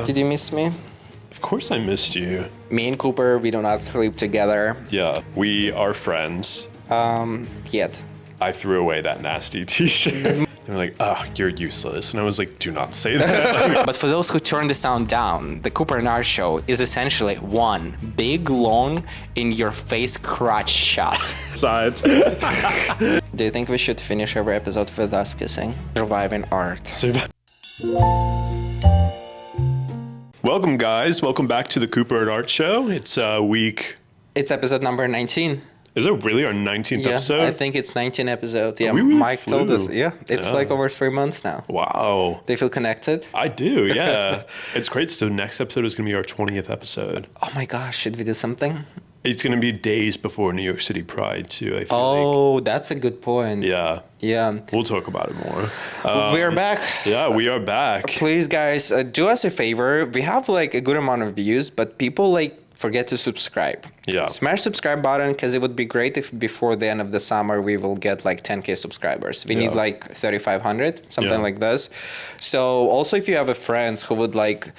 Did you miss me? Of course I missed you. Me and Cooper, we do not sleep together. Yeah, we are friends. Yet. I threw away that nasty t-shirt. They were like, oh, you're useless. And I was like, do not say that. But for those who turn the sound down, the Cooper and Art show is essentially one big, long, in-your-face crotch shot. Sides. Do you think we should finish every episode with us kissing? Surviving Art. Welcome, guys. Welcome back to the Cooper and Art show. It's week... It's episode number 19. Is it really our 19th episode? I think it's 19 episodes. Yeah, We really Mike flew. told us. Yeah, it's like over 3 months now. Wow. Do you feel connected? I do, yeah. It's great. So next episode is going to be our 20th episode. Oh my gosh, should we do something? It's going to be days before New York City Pride, too, I feel Oh, that's a good point. Yeah. Yeah. We'll talk about it more. We're back. Yeah, we are back. Please, guys, do us a favor. We have like a good amount of views, but people like forget to subscribe. Yeah. Smash subscribe button because it would be great if before the end of the summer we will get like 10K subscribers. We need like 3,500, something like this. So also if you have a friends who would like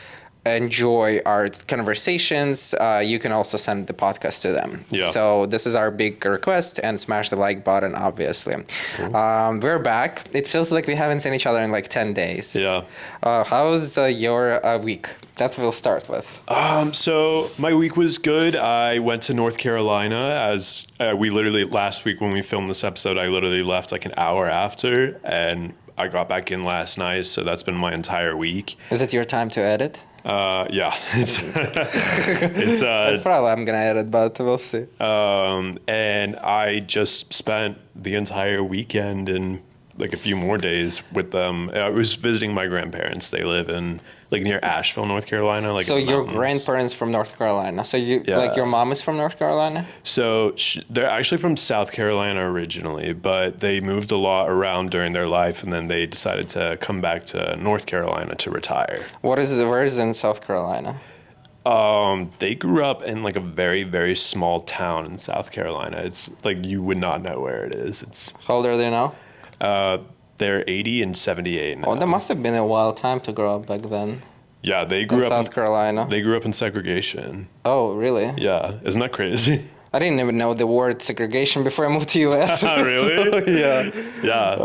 enjoy our conversations, you can also send the podcast to them. Yeah. So this is our big request, and smash the like button, obviously. Cool. We're back. It feels like we haven't seen each other in like 10 days. Yeah. How's your week? That's what we'll start with. So my week was good. I went to North Carolina as we literally last week when we filmed this episode, I literally left like an hour after, and I got back in last night. So that's been my entire week. Is it your time to edit? Yeah, it's That's probably I'm gonna edit, but we'll see. And I just spent the entire weekend and like a few more days with them. I was visiting my grandparents. They live in like near Asheville, North Carolina. Like so in the your mountains. grandparents from North Carolina. So you like your mom is from North Carolina? So they're actually from South Carolina originally, but they moved a lot around during their life, and then they decided to come back to North Carolina to retire. Where is in South Carolina? They grew up in like a very, very small town in South Carolina. It's like you would not know where it is. It's How old are they now? They're 80 and 78 now. Oh, that must have been a wild time to grow up back then. Yeah, they In grew up South Carolina. They grew up in segregation. Oh, really? Yeah, isn't that crazy? I didn't even know the word segregation before I moved to US. Really? So, yeah. Yeah.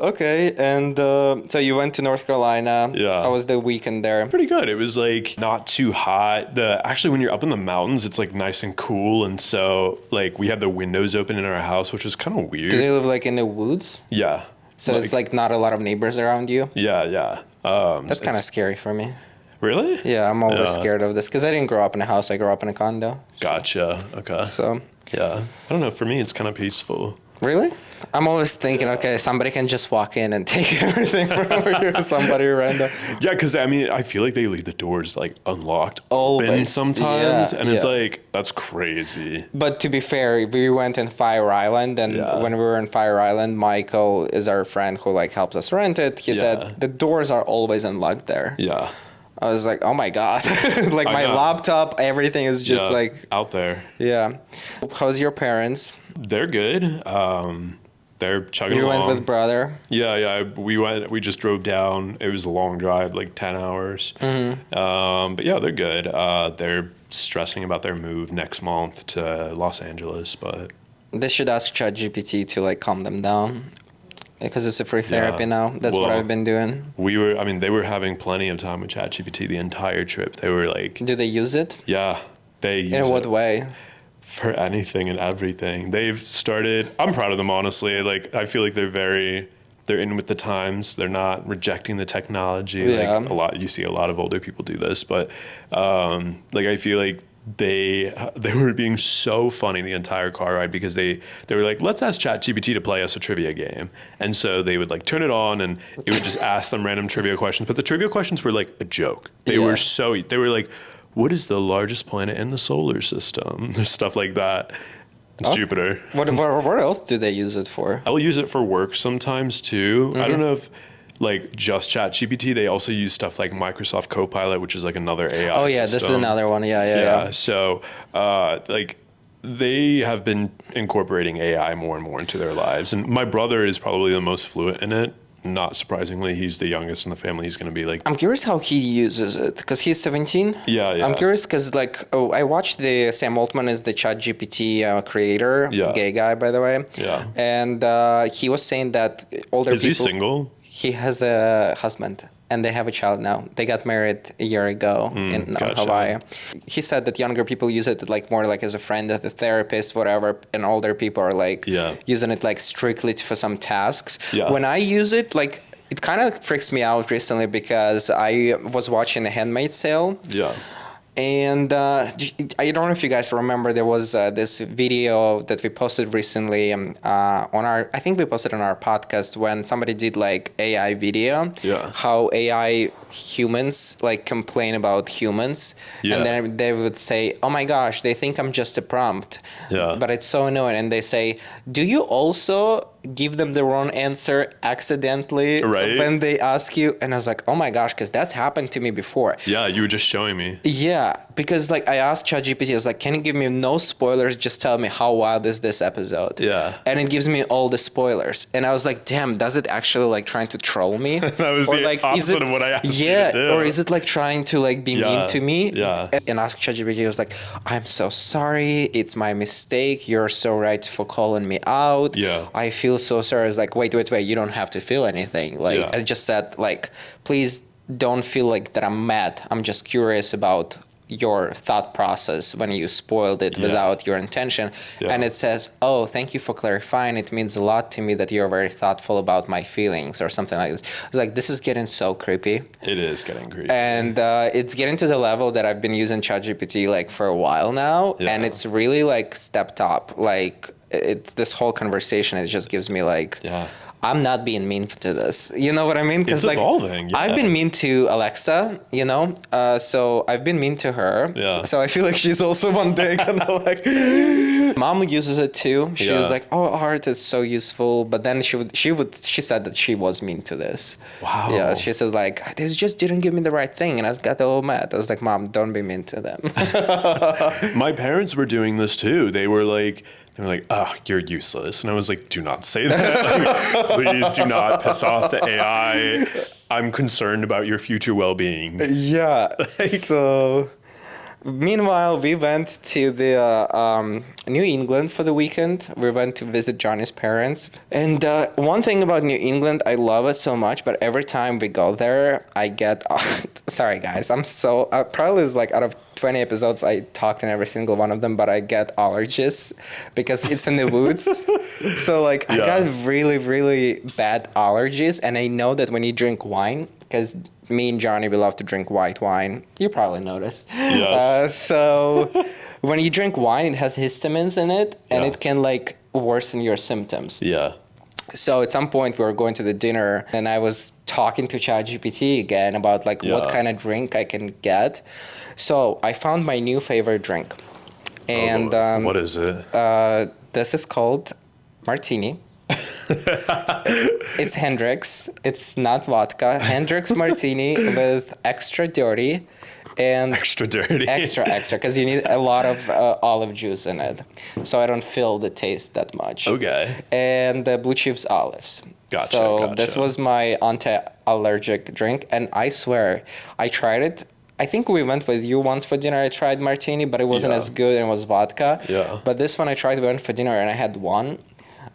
Okay, and so you went to North Carolina. Yeah. How was the weekend there? Pretty good. It was like not too hot. Actually, when you're up in the mountains, it's like nice and cool, and so like we had the windows open in our house, which was kind of weird. Do they live like in the woods? Yeah. So it's like not a lot of neighbors around you? Yeah. That's kind of scary for me. Really? Yeah, I'm always scared of this because I didn't grow up in a house. I grew up in a condo. Gotcha. Okay. So. Yeah. I don't know. For me, it's kind of peaceful. Really? I'm always thinking, okay, somebody can just walk in and take everything from you. Somebody random. Yeah, because I mean, I feel like they leave the doors like unlocked Always. open sometimes, Yeah, and it's yeah. like that's crazy. But to be fair, we went in Fire Island, and when we were in Fire Island, Michael is our friend who like helps us rent it. He said the doors are always unlocked there. Yeah. I was like, oh my God. Like I my know. laptop, everything is just like, out there. yeah. How's your parents? They're good. They're chugging You along. went with brother? Yeah. We just drove down. It was a long drive, like 10 hours. But yeah, they're good. They're stressing about their move next month to Los Angeles, but They should ask ChatGPT to like calm them down. Because it's a free therapy now. That's what I've been doing. they were having plenty of time with ChatGPT the entire trip. They were like, Do they use it? yeah, they use In what it way? for anything and everything. They've started, I'm proud of them, honestly. Like, I feel like they're in with the times. They're not rejecting the technology. Yeah. Like you see a lot of older people do this, but like I feel like they were being so funny the entire car ride because they were like, let's ask ChatGPT to play us a trivia game. And so they would like turn it on and it would just ask them random trivia questions. But the trivia questions were like a joke. They were like, what is the largest planet in the solar system? Stuff like that. It's Jupiter. What else do they use it for? I'll use it for work sometimes too. I don't know if like just ChatGPT, they also use stuff like Microsoft Copilot, which is like another AI Oh yeah, system. this is another one. Yeah. So like they have been incorporating AI more and more into their lives. And my brother is probably the most fluent in it. not surprisingly, he's the youngest in the family. He's going to be like, I'm curious how he uses it because he's 17. Yeah. I'm curious because I watched the Sam Altman is the ChatGPT creator, gay guy by the way. Yeah. And he was saying that older Is people. he single? He has a husband. And they have a child now. They got married a year ago in Hawaii. He said that younger people use it like more like as a friend, as a therapist, whatever. And older people are like using it like strictly for some tasks. Yeah. When I use it, like it kind of freaks me out recently because I was watching The Handmaid's Tale. Yeah. And I don't know if you guys remember, there was this video that we posted recently on I think we posted on our podcast when somebody did like AI video, how AI humans like complain about humans, and then they would say, oh my gosh, they think I'm just a prompt, but it's so annoying. And they say, do you also give them the wrong answer accidentally when they ask you? And I was like, oh my gosh, because that's happened to me before. Yeah, you were just showing me. Yeah, because like I asked ChatGPT, I was like, can you give me no spoilers? Just tell me how wild is this episode? Yeah. And it gives me all the spoilers. And I was like, damn, does it actually like trying to troll me? That was or the like, opposite of what I asked you to do. Or is it like trying to like be mean to me? Yeah. And ask ChatGPT, I was like, I'm so sorry. It's my mistake. You're so right for calling me out. Yeah. I feel so sorry. I was like, wait. You don't have to feel anything. Like I just said, like, please don't feel like that I'm mad. I'm just curious about your thought process when you spoiled it without your intention. And it says, oh, thank you for clarifying. It means a lot to me that you're very thoughtful about my feelings or something like this. I was like, this is getting so creepy. It is getting creepy. And it's getting to the level that I've been using ChatGPT like for a while now. And it's really like stepped up. Like it's this whole conversation, it just gives me like, I'm not being mean to this. You know what I mean? It's like evolving. I've been mean to Alexa, you know? So I've been mean to her. Yeah. So I feel like she's also one day gonna like... Mom uses it too. She was like, oh, art is so useful. But then she said that she was mean to this. Wow. Yeah, she says like, this just didn't give me the right thing. And I got a little mad. I was like, Mom, don't be mean to them. My parents were doing this too. They were like, oh, you're useless. And I was like, do not say that. Like, please do not piss off the AI. I'm concerned about your future well-being. Yeah. So, meanwhile, we went to the New England for the weekend. We went to visit Johnny's parents. And one thing about New England, I love it so much, but every time we go there, I get... sorry, guys. I'm so... probably is like out of 20 episodes, I talked in every single one of them, but I get allergies because it's in the woods. So like I got really, really bad allergies. And I know that when you drink wine, because me and Johnny, we love to drink white wine. You probably noticed. Yes. So when you drink wine, it has histamines in it and it can like worsen your symptoms. Yeah. So at some point we were going to the dinner and I was talking to ChatGPT again about like what kind of drink I can get. So I found my new favorite drink. And what is it? This is called Martini. It's Hendrix. It's not vodka. Hendrix Martini with extra dirty. And extra dirty. Extra, because you need a lot of olive juice in it. So I don't feel the taste that much. Okay. And Blue Chief's olives. Gotcha. So this was my anti-allergic drink. And I swear, I tried it. I think we went with you once for dinner. I tried Martini, but it wasn't as good and it was vodka. Yeah. But this one I tried, we went for dinner and I had one.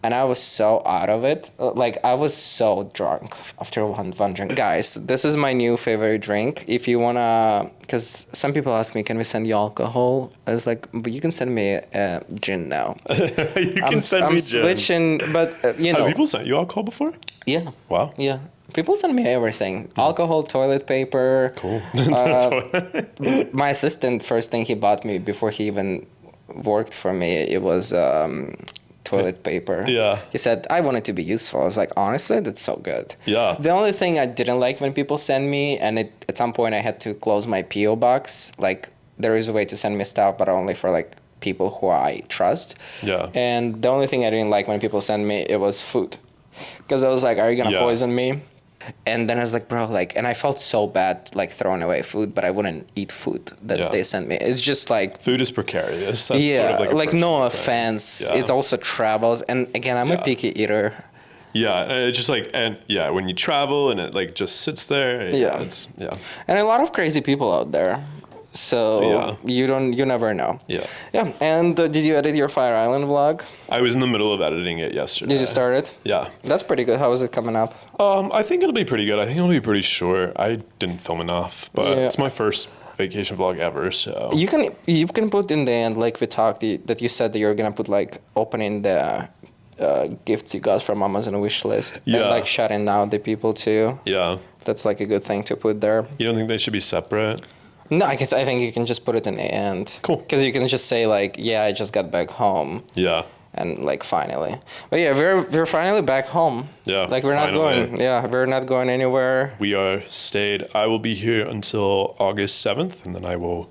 And I was so out of it. Like, I was so drunk after one drink. Guys, this is my new favorite drink. If you want to... Because some people ask me, can we send you alcohol? I was like, but you can send me gin now. I'm switching, but, you know... Have people sent you alcohol before? Yeah. Wow. Yeah. People send me everything. Alcohol, toilet paper. Cool. My assistant, first thing he bought me before he even worked for me, it was... toilet paper. Yeah. He said, I want it to be useful. I was like, honestly, that's so good. Yeah. The only thing I didn't like when people send me, and at some point I had to close my P.O. box. Like, there is a way to send me stuff, but only for, like, people who I trust. Yeah. And the only thing I didn't like when people send me, it was food. Because I was like, are you going to poison me? And then I was like, bro, like, and I felt so bad, like, throwing away food, but I wouldn't eat food that they sent me. It's just like... Food is precarious. That's yeah, sort of like no offense. Yeah. It also travels. And again, I'm a picky eater. Yeah, and it's just like, and yeah, when you travel and it like just sits there, Yeah. it's yeah. And a lot of crazy people out there. So Yeah. you never know. Yeah. Yeah. And did you edit your Fire Island vlog? I was in the middle of editing it yesterday. Did you start it? Yeah. That's pretty good. How is it coming up? I think it'll be pretty good. I think it'll be pretty short. I didn't film enough, but Yeah. it's my first vacation vlog ever, so. You can put in the end, like we talked, that you said that you're gonna put like opening the gifts you got from Amazon wish list, and Yeah. like shouting out the people too. Yeah. That's like a good thing to put there. You don't think they should be separate? No, I think you can just put it in the end. Cool. Because you can just say like, yeah, I just got back home. Yeah. And like finally, but yeah, we're finally back home. Yeah, like we're not finally. going. Yeah, we're not going anywhere. We are stayed. I will be here until August 7th, and then I will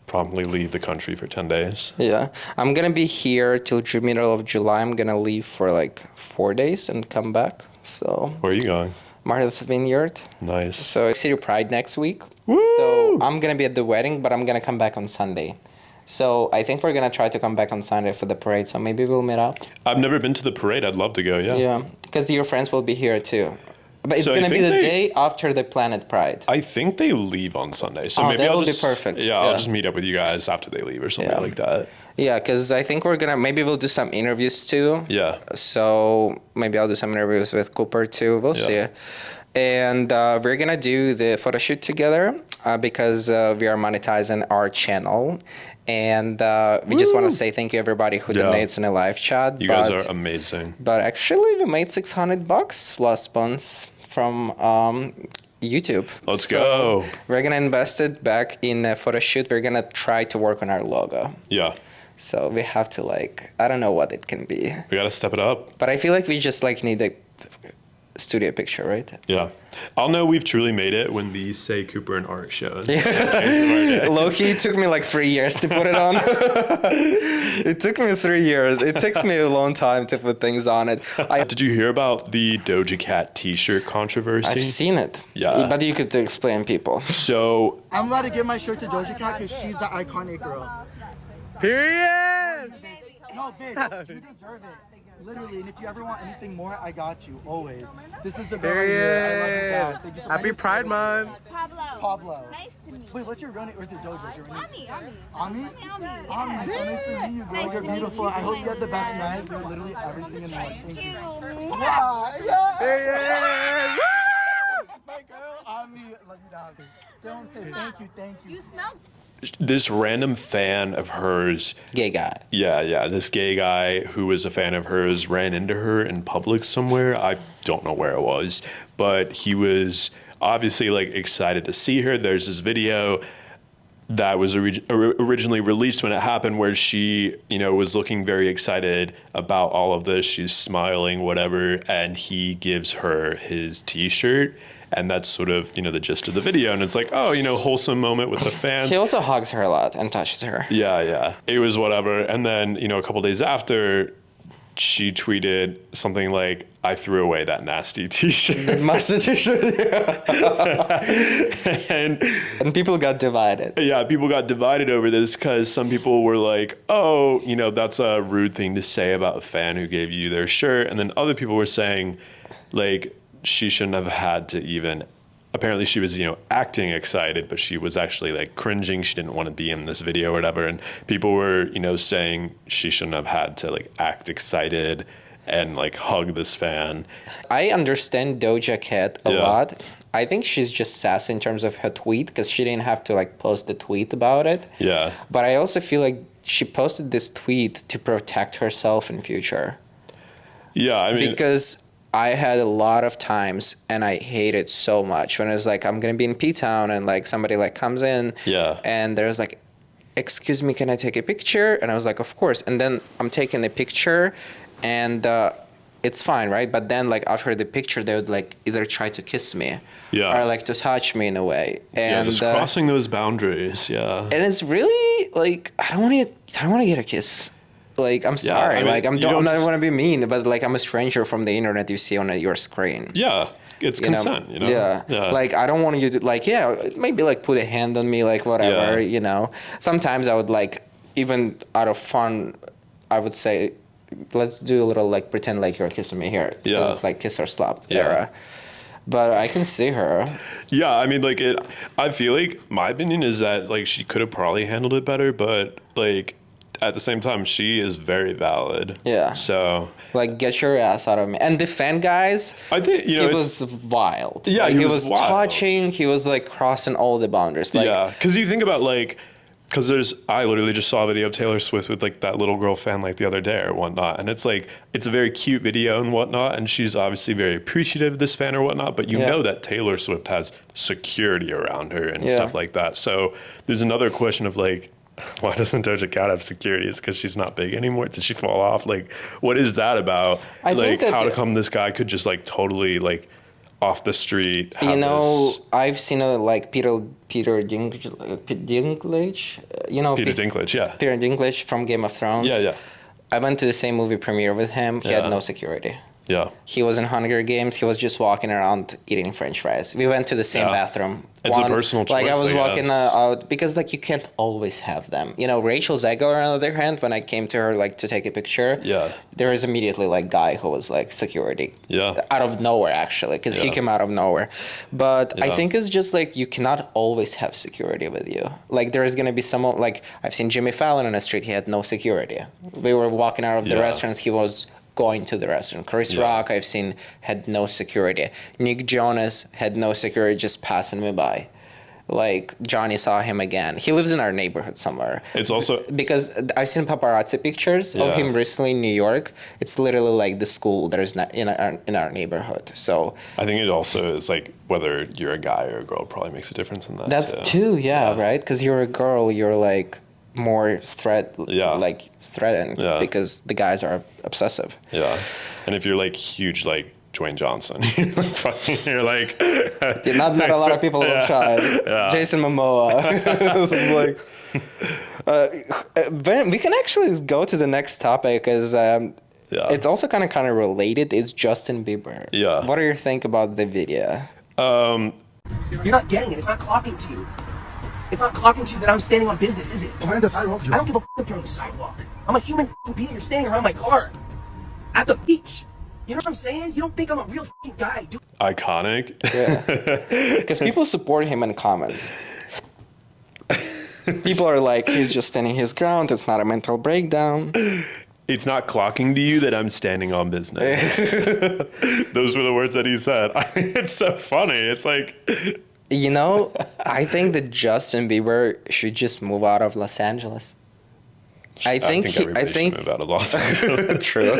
promptly leave the country for 10 days. Yeah, I'm gonna be here till middle of July. I'm gonna leave for like 4 days and come back. So Where are you going? Martha's Vineyard. Nice. So City Pride next week. Woo! So I'm gonna be at the wedding, but I'm gonna come back on Sunday. So I think we're gonna try to come back on Sunday for the parade. So maybe we'll meet up. I've never been to the parade. I'd love to go. Yeah. Yeah, because your friends will be here too. But it's So I gonna be think the they- day after the Planet Pride. I think they leave on Sunday, so Oh, maybe that I'll will be just perfect. Yeah, I'll Yeah. just meet up with you guys after they leave or something Yeah. like that. Yeah, because I think maybe we'll do some interviews too. Yeah. So maybe I'll do some interviews with Cooper too. We'll see. And we're gonna do the photo shoot together because we are monetizing our channel. And we just want to say thank you everybody who Yeah. donates in a live chat. You guys are amazing. But actually, we made $600 last month from YouTube. Let's So go. We're gonna invest it back in a photo shoot. We're gonna try to work on our logo. Yeah. So we have to I don't know what it can be, We gotta step it up. but I feel like we just need a studio picture, right? Yeah. I'll know we've truly made it when these say Cooper and Art shows. Low-key, it took me like 3 years to put it on. It took me 3 years. It takes me a long time to put things on it. Did you hear about the Doja Cat t-shirt controversy? I've seen it. Yeah. But you could explain people. So I'm about to give my shirt to Doja Cat because she's the iconic girl. Period. No, bitch, you deserve it. Literally, and if you ever want anything more, I got you, always. This is the girl right here. I love this out. Thank you so much. Happy Pride Month. Pablo. Nice to meet you. Wait, what's your real name? Or is it Doja? Is your real name? Ami. Ami? Ami. Ami, so nice to meet you, girl. Nice You're to meet beautiful. you, I hope you have the best sweetheart. night. You're literally everything in the world. Thank Thank you. you. Yeah. Period. My girl, Ami. Love you, dog. Don't say thank you, thank you. You smell this random fan of hers, Gay guy. yeah, this gay guy who was a fan of hers ran into her in public somewhere. I don't know where it was, but he was obviously like excited to see her. There's this video that was originally released when it happened where she, was looking very excited about all of this. She's smiling, whatever, and he gives her his t-shirt. And that's sort of, the gist of the video. And it's like, oh, wholesome moment with the fans. He also hugs her a lot and touches her. Yeah. It was whatever. And then, a couple days after, she tweeted something like, I threw away that nasty t-shirt. Mustard t-shirt. and people got divided. yeah, people got divided over this because some people were like, oh, that's a rude thing to say about a fan who gave you their shirt. And then other people were saying, like, she shouldn't have had to even. Apparently, she was, acting excited, but she was actually like cringing. She didn't want to be in this video or whatever. And people were, saying she shouldn't have had to like act excited and like hug this fan. I understand Doja Cat a lot. I think she's just sassy in terms of her tweet because she didn't have to like post the tweet about it. Yeah. But I also feel like she posted this tweet to protect herself in future. Yeah, I mean, Because I had a lot of times, and I hate it so much when it's like I'm gonna be in P-Town and like somebody like comes in, and there's like, excuse me, can I take a picture? And I was like, of course. And then I'm taking a picture, and it's fine, right? But then like after the picture, they would like either try to kiss me, or like to touch me in a way, and just crossing those boundaries. Yeah, and it's really like I don't want to get a kiss. Like, I'm sorry. I mean, like, I'm you not don't want to be mean, but like, I'm a stranger from the internet you see on your screen. Yeah, it's consent, Yeah. Like, I don't want you to, like, maybe like put a hand on me, like, whatever, Sometimes I would like, even out of fun, I would say, let's do a little like pretend like you're kissing me here. 'Cause Yeah. it's like kiss or slap Yeah. era. But I can see her. Yeah, I mean, like I feel like my opinion is that like she could have probably handled it better, but like at the same time, she is very valid. Yeah. So Like, get your ass out of me. And the fan guys, I think he was wild. Yeah, like, he he was was wild. touching. He was like crossing all the boundaries. Like, yeah, because you think about like, because I literally just saw a video of Taylor Swift with like that little girl fan like the other day or whatnot, and it's like it's a very cute video and whatnot, and she's obviously very appreciative of this fan or whatnot, but you Yeah. know that Taylor Swift has security around her and Yeah. stuff like that. So there's another question of like, why doesn't Doja Cat have security? Is because she's not big anymore? Did she fall off? Like, what is that about? I think Like, that how to come this guy could just like totally like off the street have you know, this- I've seen a like Peter Dinklage, you know, Peter Dinklage, yeah. Peter Dinklage from Game of Thrones. Yeah, yeah. I went to the same movie premiere with him. He Yeah. had no security. Yeah. He was in Hunger Games. He was just walking around eating French fries. We went to the same Yeah. bathroom. It's a personal Like I choice, was I walking guess. out because like you can't always have them. You know, Rachel Zegler on the other hand, when I came to her like to take a picture, Yeah. there was immediately like guy who was like security. Yeah. Out of nowhere actually, because he Yeah. came out of nowhere. But I Yeah. think it's just like you cannot always have security with you. Like there is gonna be someone like I've seen Jimmy Fallon on the street. He had no security. We were walking out of the Yeah. restaurants. He was going to the restaurant. Chris Yeah. Rock, I've seen, had no security. Nick Jonas had no security, just passing me by. Like Johnny saw him again. He lives in our neighborhood somewhere. It's also Because I've seen paparazzi pictures of Yeah. him recently in New York. It's literally like the school that is not in our neighborhood. So I think it also is like whether you're a guy or a girl probably makes a difference in that. that's too. too, yeah, right? Because you're a girl, you're like more threatened Yeah. because the guys are obsessive. Yeah, and if you're like huge, like Dwayne Johnson, you're like fucking, you're like Not a lot of people have tried. Yeah. Jason Momoa. This is like, we can actually go to the next topic because Yeah. it's also kind of related. It's Justin Bieber. Yeah. What do you think about the video? You're not getting it. It's not clocking to you. It's not clocking to you that I'm standing on business, is it? Behind the sidewalk, I don't give a f if you're on the sidewalk. I'm a human being. You're standing around my car. At the beach. You know what I'm saying? You don't think I'm a real guy, dude. iconic. Because people support him in comments. People are like, he's just standing his ground. It's not a mental breakdown. It's not clocking to you that I'm standing on business. Those were the words that he said. It's so funny. It's like, You know, I think that Justin Bieber should just move out of Los Angeles. I think everybody should move out of Los Angeles. True.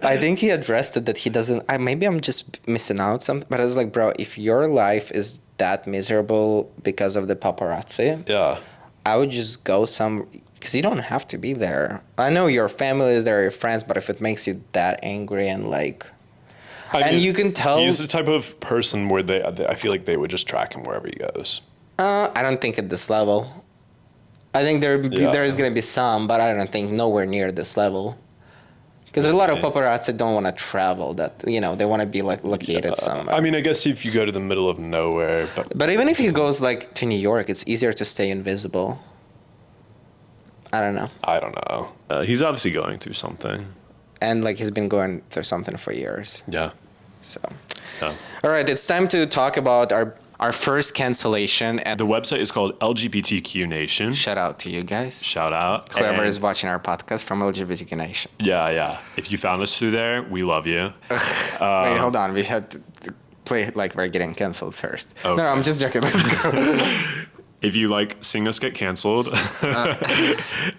I think he addressed it that he doesn't. Maybe I'm just missing out something. But I was like, bro, if your life is that miserable because of the paparazzi, Yeah. I would just go because you don't have to be there. I know your family is there, your friends, but if it makes you that angry and like, I you can tell. he's the type of person where I feel like they would just track him wherever he goes. I don't think at this level. I think there is gonna be some, but I don't think nowhere near this level. Because a lot of paparazzi don't want to travel. That they want to be like located somewhere. I mean, I guess if you go to the middle of nowhere, But even if he goes like to New York, it's easier to stay invisible. I don't know. I don't know. He's obviously going through something. And like he's been going through something for years. Yeah. So, Yeah. all right, it's time to talk about our first cancellation. And The website is called LGBTQ Nation. shout out to you guys. Shout out. Whoever And- is watching our podcast from LGBTQ Nation. Yeah. If you found us through there, we love you. Wait, hold on. We have to play it like we're getting canceled first. Okay. No, I'm just joking. Let's go. If you like seeing us get canceled.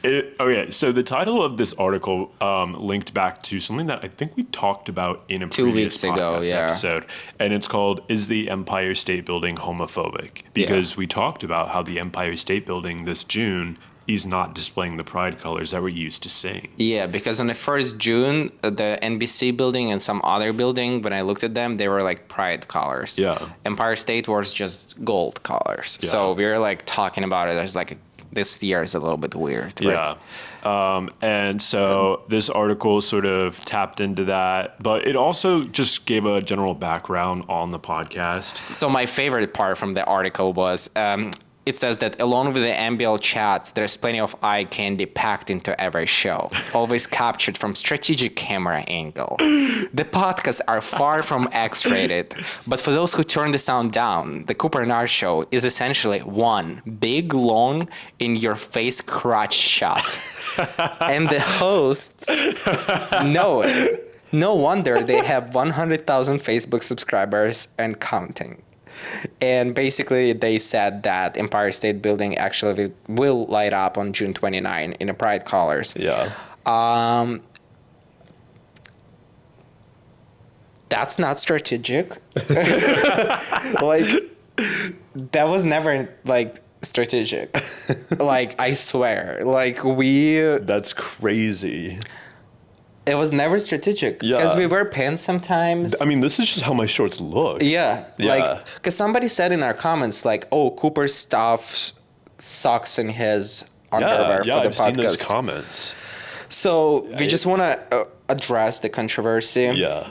Okay, so the title of this article linked back to something that I think we talked about in a 2 previous weeks ago, podcast yeah. episode. And it's called, Is the Empire State Building Homophobic? Because we talked about how the Empire State Building this June is not displaying the pride colors that we're used to seeing. Yeah, because on the 1st June, the NBC building and some other building, when I looked at them, they were like pride colors. Yeah. Empire State was just gold colors. Yeah. So we were like talking about it. There's like this year is a little bit weird. Right? Yeah. And so this article sort of tapped into that, but it also just gave a general background on the podcast. So my favorite part from the article was it says that along with the NBL chats, there's plenty of eye candy packed into every show, always captured from strategic camera angle. The podcasts are far from X-rated, but for those who turn the sound down, the Cooper and Art show is essentially one big, long, in-your-face crotch shot. And the hosts know it. No wonder they have 100,000 Facebook subscribers and counting. And basically, they said that Empire State Building actually will light up on June 29 in a pride colors. Yeah. That's not strategic. Like, that was never, like, strategic. Like, I swear. Like, That's crazy. It was never strategic. Yeah. Because we wear pants sometimes. I mean, this is just how my shorts look. Yeah. Yeah. Like, because somebody said in our comments, like, oh, Cooper's stuff sucks in his underwear Yeah, for the I've seen those podcast. comments. So we just want to address the controversy. Yeah.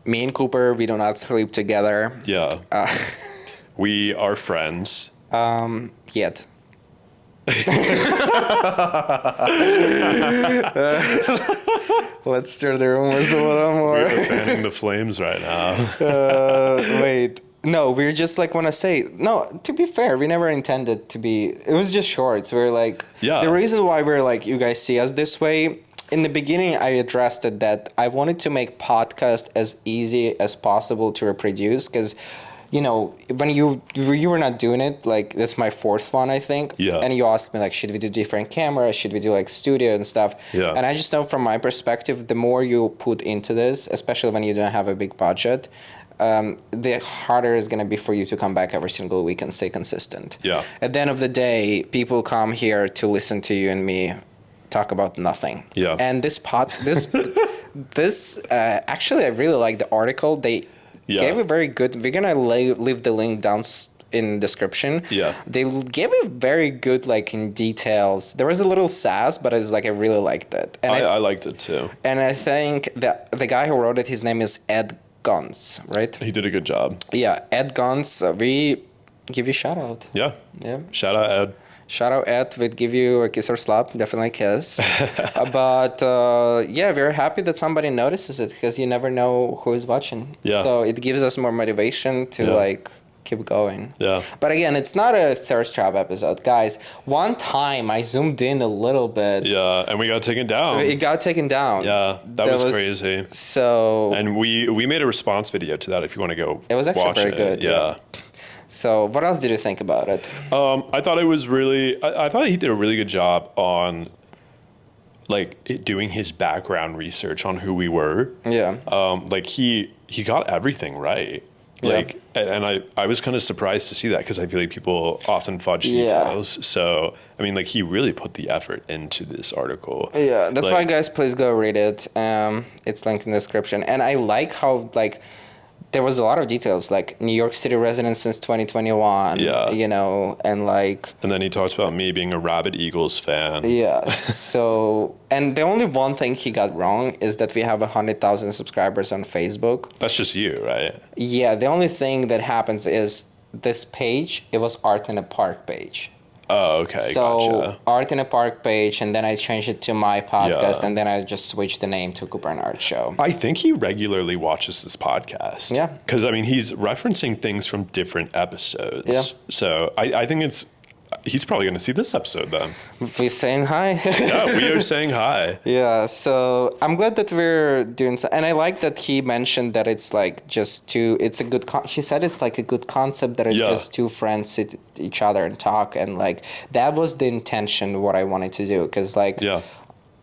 Me and Cooper, we do not sleep together Yeah. We are friends. yet. Let's stir the rumors a little more. We're fanning the flames right now. Wait. No, we're just like want to say, no, to be fair, we never intended to be, it was just shorts. We're like, Yeah. the reason why we're like, you guys see us this way, in the beginning, I addressed it that I wanted to make podcast as easy as possible to reproduce because, you know, when you were not doing it, like that's my fourth one, I think. Yeah. And you asked me like, should we do different cameras? Should we do like studio and stuff? Yeah. And I just know from my perspective, the more you put into this, especially when you don't have a big budget, the harder it's going to be for you to come back every single week and stay consistent. Yeah. At the end of the day, people come here to listen to you and me talk about nothing. Yeah. And this actually, I really like the article. They gave a very good, we're going to leave the link down in description. Yeah. They gave it very good, like in details. There was a little sass, but it's like, I really liked it. And I liked it too. and I think that the guy who wrote it, his name is Ed Guns, right? He did a good job. Yeah, Ed Guns. We give you a shout out. Yeah. Yeah. Shout out, Ed. Shout out Ed. We'd give you a kiss or slap. Definitely a kiss. But yeah, we're happy that somebody notices it because you never know who is watching. Yeah. So it gives us more motivation to like keep going. Yeah. But again, it's not a thirst trap episode, guys. One time I zoomed in a little bit. Yeah, and we got taken down. It got taken down. Yeah, that was crazy. So And we made a response video to that if you want to go it was actually watch very it. good. Yeah. So what else did you think about it? I thought it was really, I thought he did a really good job on like doing his background research on who we were. Yeah. Like he got everything right. Like, and I was kind of surprised to see that because I feel like people often fudge details. So, I mean, like he really put the effort into this article. Yeah, that's like, why, guys, please go read it. It's linked in the description. And I like how, like, there was a lot of details, like New York City resident since 2021. Yeah. You know, and like... And then he talks about me being a rabid Eagles fan. Yeah, so... And the only one thing he got wrong is that we have 100,000 subscribers on Facebook. That's just you, right? Yeah, the only thing that happens is this page, it was Art in a Park page. Oh, okay, So gotcha. Art in a Park page, and then I changed it to my podcast, Yeah. and then I just switched the name to Cooper and Art Show. I think he regularly watches this podcast. Yeah. Because, I mean, he's referencing things from different episodes. Yeah. So I think he's probably going to see this episode then. We saying hi. Yeah, we are saying hi. Yeah, so I'm glad that we're doing so, and I like that he mentioned that it's like just two. It's a good. He said it's like a good concept that it's Yeah. just two friends sit each other and talk, and like that was the intention. What I wanted to do, because like Yeah.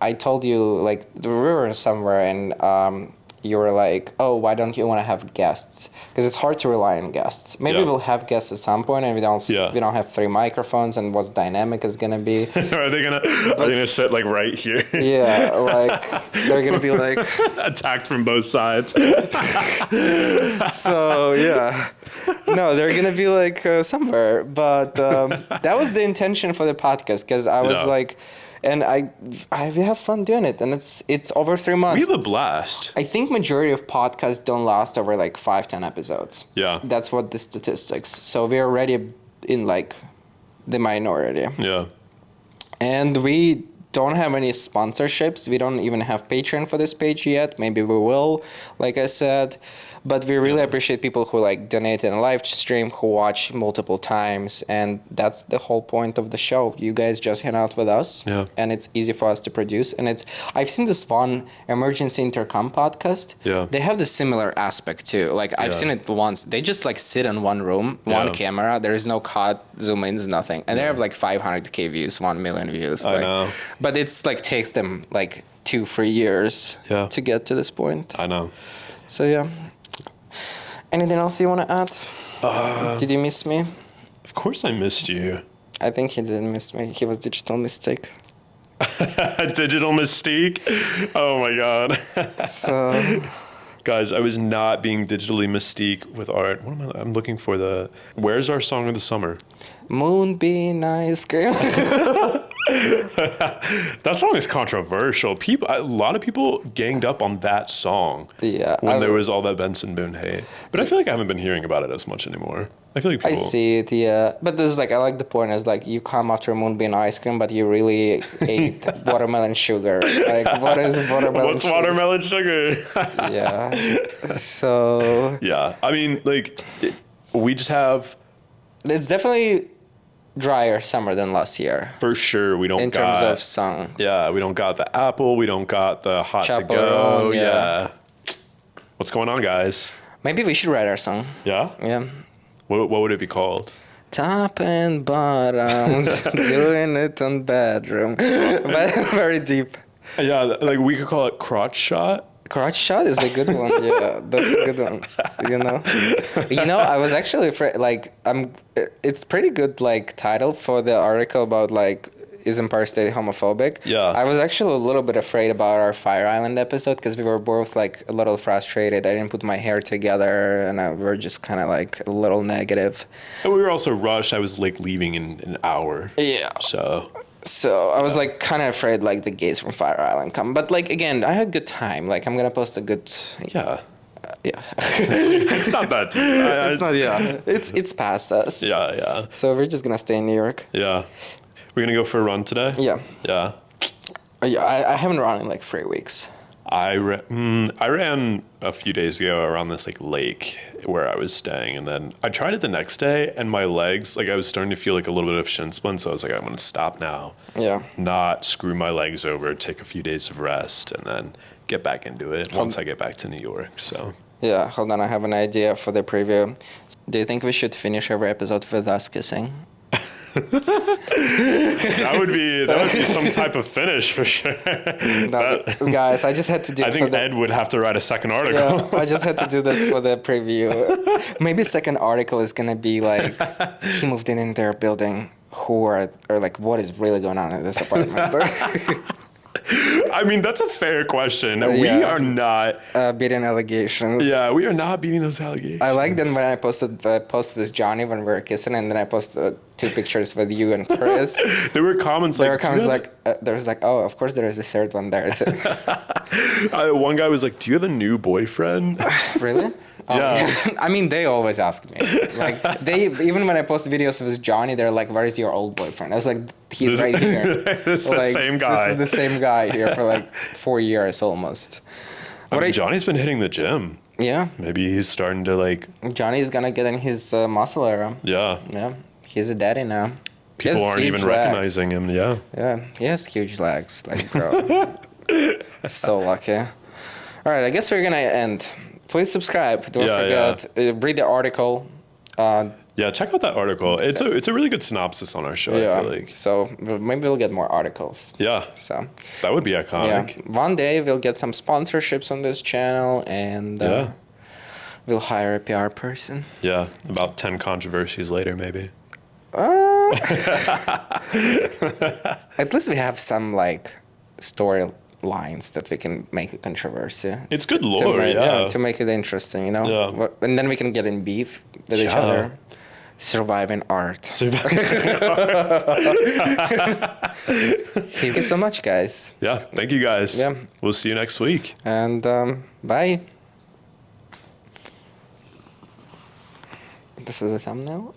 I told you like we were somewhere and you were like, oh, why don't you want to have guests? Because it's hard to rely on guests. Maybe Yeah. we'll have guests at some point, and we don't Yeah. have 3 microphones, and what's dynamic is gonna be. Are they gonna sit like right here? Yeah, like they're gonna be like. Attacked from both sides. So yeah, no, they're gonna be like somewhere. But that was the intention for the podcast, because I was Yeah. like, and we have fun doing it, and it's over 3 months. We have a blast. I think majority of podcasts don't last over like 5-10 episodes. Yeah. That's what the statistics. So we're already in like the minority. Yeah. And we don't have any sponsorships. We don't even have Patreon for this page yet. Maybe we will, like I said. But we really appreciate people who like donate in a live stream, who watch multiple times, and that's the whole point of the show. You guys just hang out with us, and it's easy for us to produce. And I've seen this one Emergency Intercom podcast. Yeah. They have the similar aspect too. Like I've seen it once. They just like sit in one room, one camera. There is no cut, zoom ins, nothing, and they have like 500K views, 1 million views. I know. But it's like takes them like 2-3 years to get to this point. I know. So yeah. Anything else you want to add? Did you miss me? Of course I missed you. I think he didn't miss me. He was digital mistake. Digital mystique? Oh my god. So... Guys, I was not being digitally mystique with art. I'm looking for where's our song of the summer? Moonbeam ice cream. That song is controversial. A lot of people ganged up on that song. Yeah. When there was all that Benson Boone hate. But I feel like I haven't been hearing about it as much anymore. I feel like people... I see it, yeah. But this is like, I like the point is like, you come after Moonbeam ice cream, but you really ate watermelon sugar. Like, what is watermelon What's sugar? watermelon sugar? Yeah. So... Yeah. I mean, like, we just have... It's definitely drier summer than last year. For sure, we don't in got... terms of sun. Yeah, we don't got the apple. We don't got the hot to go. Chaperone, Yeah. What's going on, guys? Maybe we should write our song. Yeah? Yeah. What would it be called? Top and bottom, doing it on bedroom. But very deep. Yeah, like we could call it crotch shot. Crotch shot is a good one. Yeah, that's a good one. You know, I was actually afraid. Like, it's pretty good like title for the article about like is Empire State homophobic. Yeah. I was actually a little bit afraid about our Fire Island episode because we were both like a little frustrated. I didn't put my hair together, and we were just kind of like a little negative. And we were also rushed. I was like leaving in an hour. Yeah. So I was like kind of afraid like the gays from Fire Island come. But like again, I had a good time. Like I'm gonna post a good. Yeah. Yeah. It's not that deep. It's not. Yeah. It's past us. Yeah, yeah. So we're just gonna stay in New York. Yeah. We're gonna go for a run today? Yeah. Yeah. Yeah. I haven't run in like 3 weeks. I ran a few days ago around this like lake where I was staying, and then I tried it the next day, and my legs, like I was starting to feel like a little bit of shin splint, so I was like, I'm gonna stop now. Yeah. Not screw my legs over, take a few days of rest, and then get back into it once I get back to New York. So. Yeah. Hold on. I have an idea for the preview. Do you think we should finish every episode with us kissing? That would be some type of finish for sure. No, guys, I just had to do. I think Ed would have to write a second article. Yeah, I just had to do this for the preview. Maybe second article is gonna be like he moved in their building. Or like what is really going on in this apartment? I mean, that's a fair question. We are not beating allegations. Yeah, we are not beating those allegations. I like that when I posted the post with Johnny when we were kissing, and then I posted 2 pictures with you and Chris. There were comments there's like, oh, of course there is a third one there too. One guy was like, "Do you have a new boyfriend?" Really? Yeah. I mean, they always ask me. Like, even when I post videos with Johnny, they're like, "Where is your old boyfriend?" I was like, "He's right here." This is the same guy. This is the same guy here for like 4 years almost. Johnny's been hitting the gym. Yeah. Maybe he's starting to like. Johnny's gonna get in his muscle era. Yeah. Yeah. He's a daddy now. People aren't even recognizing him. Yeah. Yeah. He has huge legs. Like, bro. So lucky. All right. I guess we're gonna end. Please subscribe. Don't forget. Read the article. Yeah, check out that article. It's a really good synopsis on our show. Yeah. I feel like. So maybe we'll get more articles. Yeah. So that would be iconic. Yeah. One day we'll get some sponsorships on this channel, and we'll hire a PR person. Yeah. About 10 controversies later, maybe. At least we have some like storylines that we can make a controversy. It's good lore, to make it interesting, you know. Yeah. And then we can get in beef with each other. surviving art. Thank you so much, guys. Yeah, thank you guys. Yeah. We'll see you next week. And bye. This is a thumbnail.